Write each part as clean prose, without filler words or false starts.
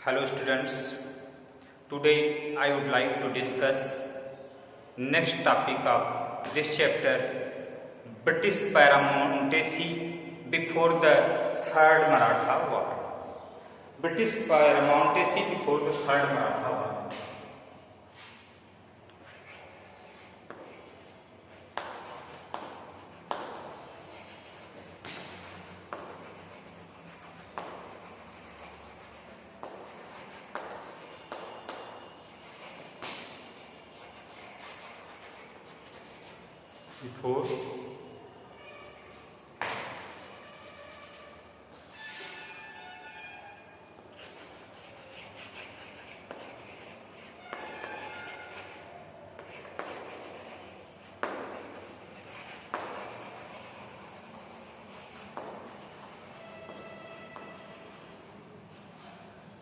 Hello students, today I would like to discuss next topic of this chapter, British paramountcy before the Third Maratha War. British paramountcy before the Third Maratha War. Before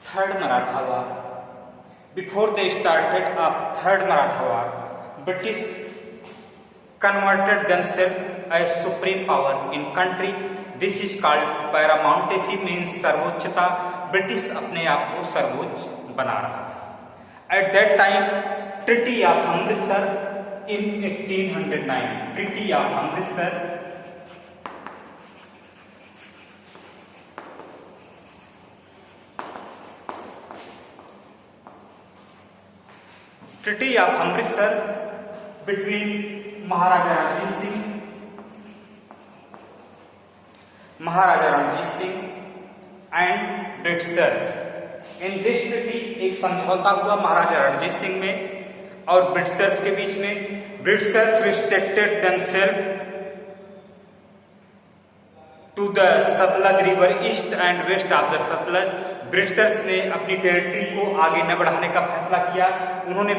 Third Maratha War. Before they started a Third Maratha War, British converted themselves as supreme power in country. This is called paramountcy, means सर्वोच्चता. British अपने आप को सर्वोच्च बना रहा था. At that time, Treaty of Amritsar in 1809. Treaty of Amritsar Treaty of Amritsar between Maharaja Ranjit Singh and Britishers. In this treaty एक समझौता हुआ महाराजा रणजीत सिंह में और ब्रिटिशर्स के बीच में. Britishers restricted themselves to the Sutlej river east and west of the Sutlej. Britishers ने अपनी टेरिटरी को आगे न बढ़ाने का फैसला किया. उन्होंने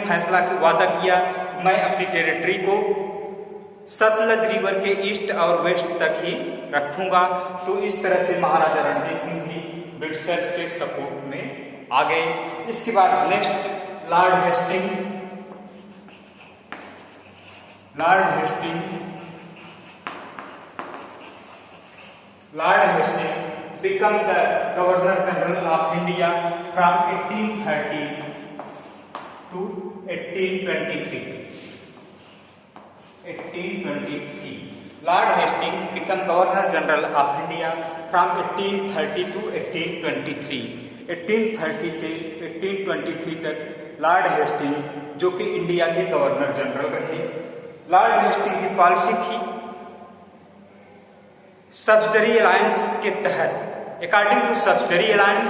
वादा किया मैं अपनी टेरिटरी को सतलज रिवर के ईस्ट और वेस्ट तक ही रखूंगा. तो इस तरह से महाराजा रणजीत सिंह भी ब्रिटिशर्स के सपोर्ट में आ गए. इसके बाद next Lord Hasting become the Governor General of India from 1830 to 1823. Lord Hastings became Governor General of India from 1830 to 1823. 1830 से 1823 तक लॉर्ड हेस्टिंग जो कि इंडिया के गवर्नर जनरल रहे. लॉर्ड हेस्टिंग की पॉलिसी थी सब्सिडरी अलायंस के तहत. According to subsidiary alliance,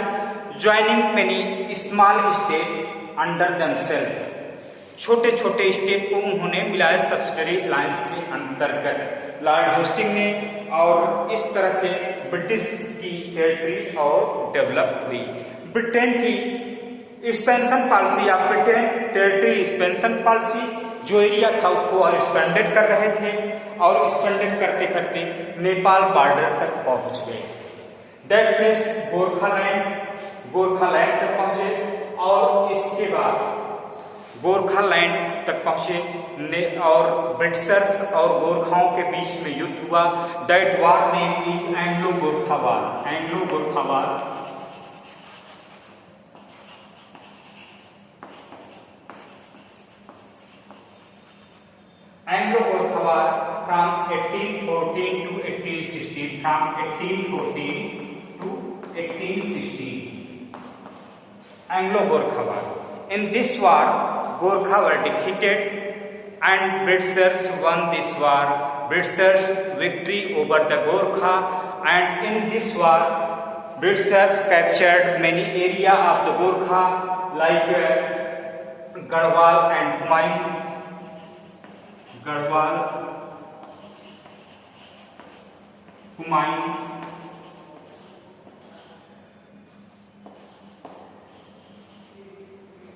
joining many small state under themselves. छोटे छोटे स्टेट को उन्होंने मिलाया सब्सिडरी अलायंस के अंतर्गत लॉर्ड हेस्टिंग ने. और इस तरह से ब्रिटिश की टेरिटरी और डेवलप हुई. ब्रिटेन की एक्सपेंशन पॉलिसी या ब्रिटेन टेरिटरी एक्सपेंशन पॉलिसी जो एरिया था उसको एक्सपेंडेड कर रहे थे और एक्सपेंडेड करते करते नेपाल बॉर्डर तक पहुंच गए. दैट मीन्स गोरखालैंड तक पहुंचे और इसके बाद गोरखालैंड तक पहुंचे और ब्रिटिशर्स और गोरखाओं के बीच में युद्ध हुआ. That war name is Anglo Gorkha war. Anglo Gorkha war from 1814 to 1816. From 1814 to 1816. Anglo-Gorkha War. In this war, Gorkha were defeated and Britishers won this war. Britishers victory over the Gorkha, and in this war, Britishers captured many area of the Gorkha like Garhwal and Kumaon.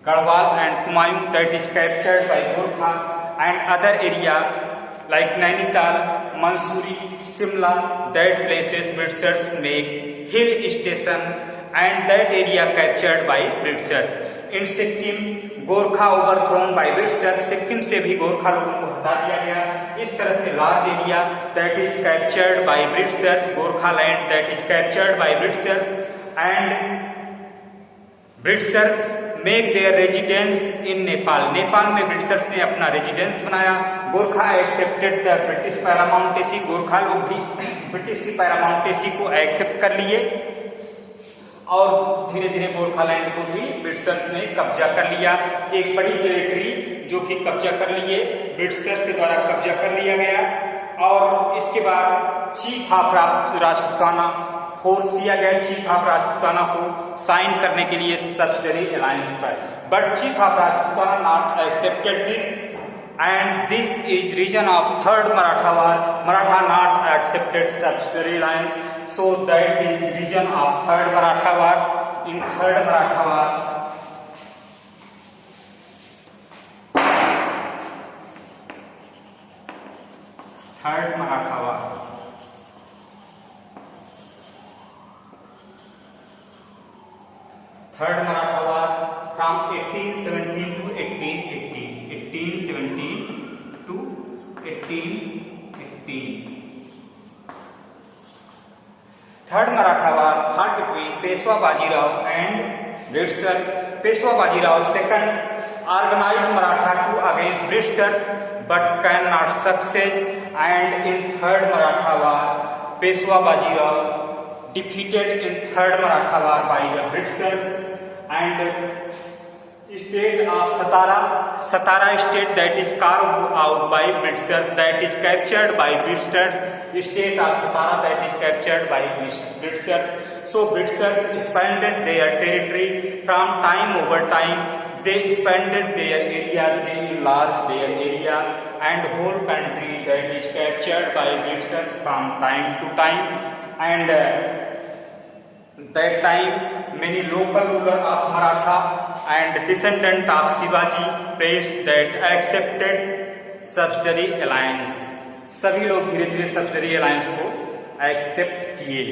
Garhwal and Kumaon that is captured by Gorkha, and other area like Nainital, Mansouri, Simla, that places Britishers make hill station, and that area captured by Britishers. In Sikkim, Gorkha overthrown by Britishers. Sikkim से भी गोरखा लोगों को हटा दिया गया. इस तरह से large area that is captured by Britishers, Gorkha land that is captured by Britishers, and Britishers make their residence in Nepal, Nepal में ब्रिटिशर्स ने अपना रेजिडेंस बनाया। Gorkha accepted the British paramountcy, Gorkha लोग भी ब्रिटिश की पैरामाउंटेसी को एक्सेप्ट कर लिए और धीरे धीरे गोरखालैंड को भी ब्रिटिशर्स ने कब्जा कर लिया। एक बड़ी टेरिटरी जो कि कब्जा कर लिए, ब्रिटिशर्स के द्वारा कब्जा कर लिया गया। और इसके बाद चीफ ऑफ राजपूताना फोर्स किया गया चीफ ऑफ राजपूताना को साइन करने के लिए सब्सिडरी अलायंस पर, but chief of Rajputana not accepted this and this is region of third Maratha war. Maratha not accepted subsidiary alliance, so that is region of third Maratha war. In third Maratha war, third Maratha war, third Maratha war from 1817 to 1818. 1817 to 1818. Third Maratha war fought between Peshwa Bajirao and Britishers. Peshwa Bajirao second organized Maratha to against Britishers but cannot succeed, and in third Maratha war Peshwa Bajirao defeated in third Maratha war by the Britishers, and state of Satara state that is carved out by Britishers, that is captured by Britishers, state of Satara that is captured by Britishers. So Britishers expanded their territory from time over time. They expanded their area, they enlarged their area, and whole country that is captured by Britishers from time to time. And that time many local rulers of Maratha and descendant of Shivaji placed that accepted subsidiary alliance. सभी लोग धीरे धीरे subsidiary alliance को accept किए।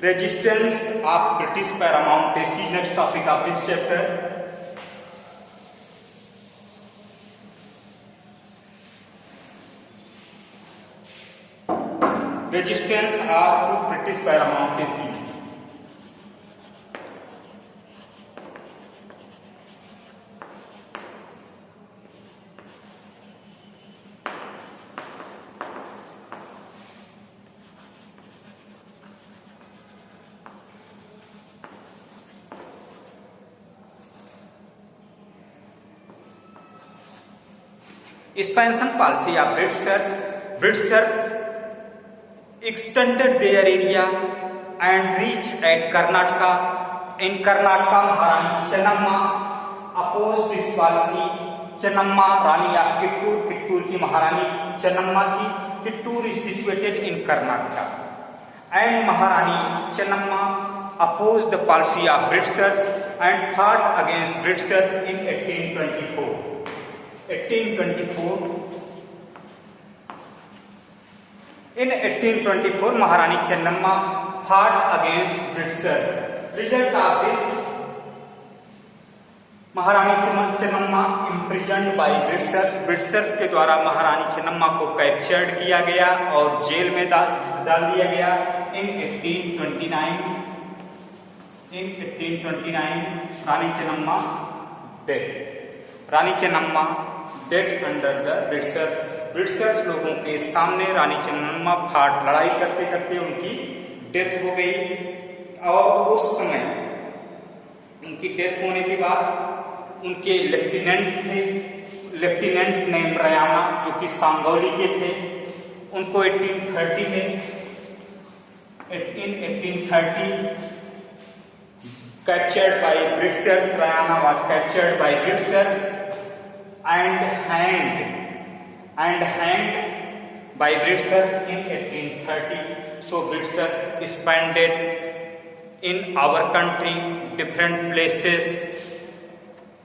Resistance of British paramountcy, next topic of this chapter. Resistance of British paramountcy. Expansion policy of Britishers extended their area and reached at Karnataka. In Karnataka, Maharani Chennamma opposed this policy. Chennamma, Rani of Kittur की महारानी Chennamma थी. Kittur is situated in Karnataka, and Maharani Chennamma opposed the policy of Britishers and fought against Britishers in 1824. 1824. In 1824, Maharani Chennamma fought against Britishers. Result of this, Maharani Chennamma imprisoned by Britishers. Britishers के द्वारा महारानी चेन्नम्मा को captured किया गया और jail में डाल दिया गया। In 1829, Rani Chennamma dead. Rani Chennamma dead under the Britishers. Britishers लोगों के सामने रानी चेन्नम्मा फाट लड़ाई करते करते उनकी डेथ हो गई। और उस समय उनकी डेथ होने के बाद उनके लेफ्टिनेंट नेम रयाना जो कि सांगौली के थे, उनको 1830 में 1830 captured by Britishers. Rayana was captured by Britishers and hanged by Britishers in 1830. So Britishers expanded in our country different places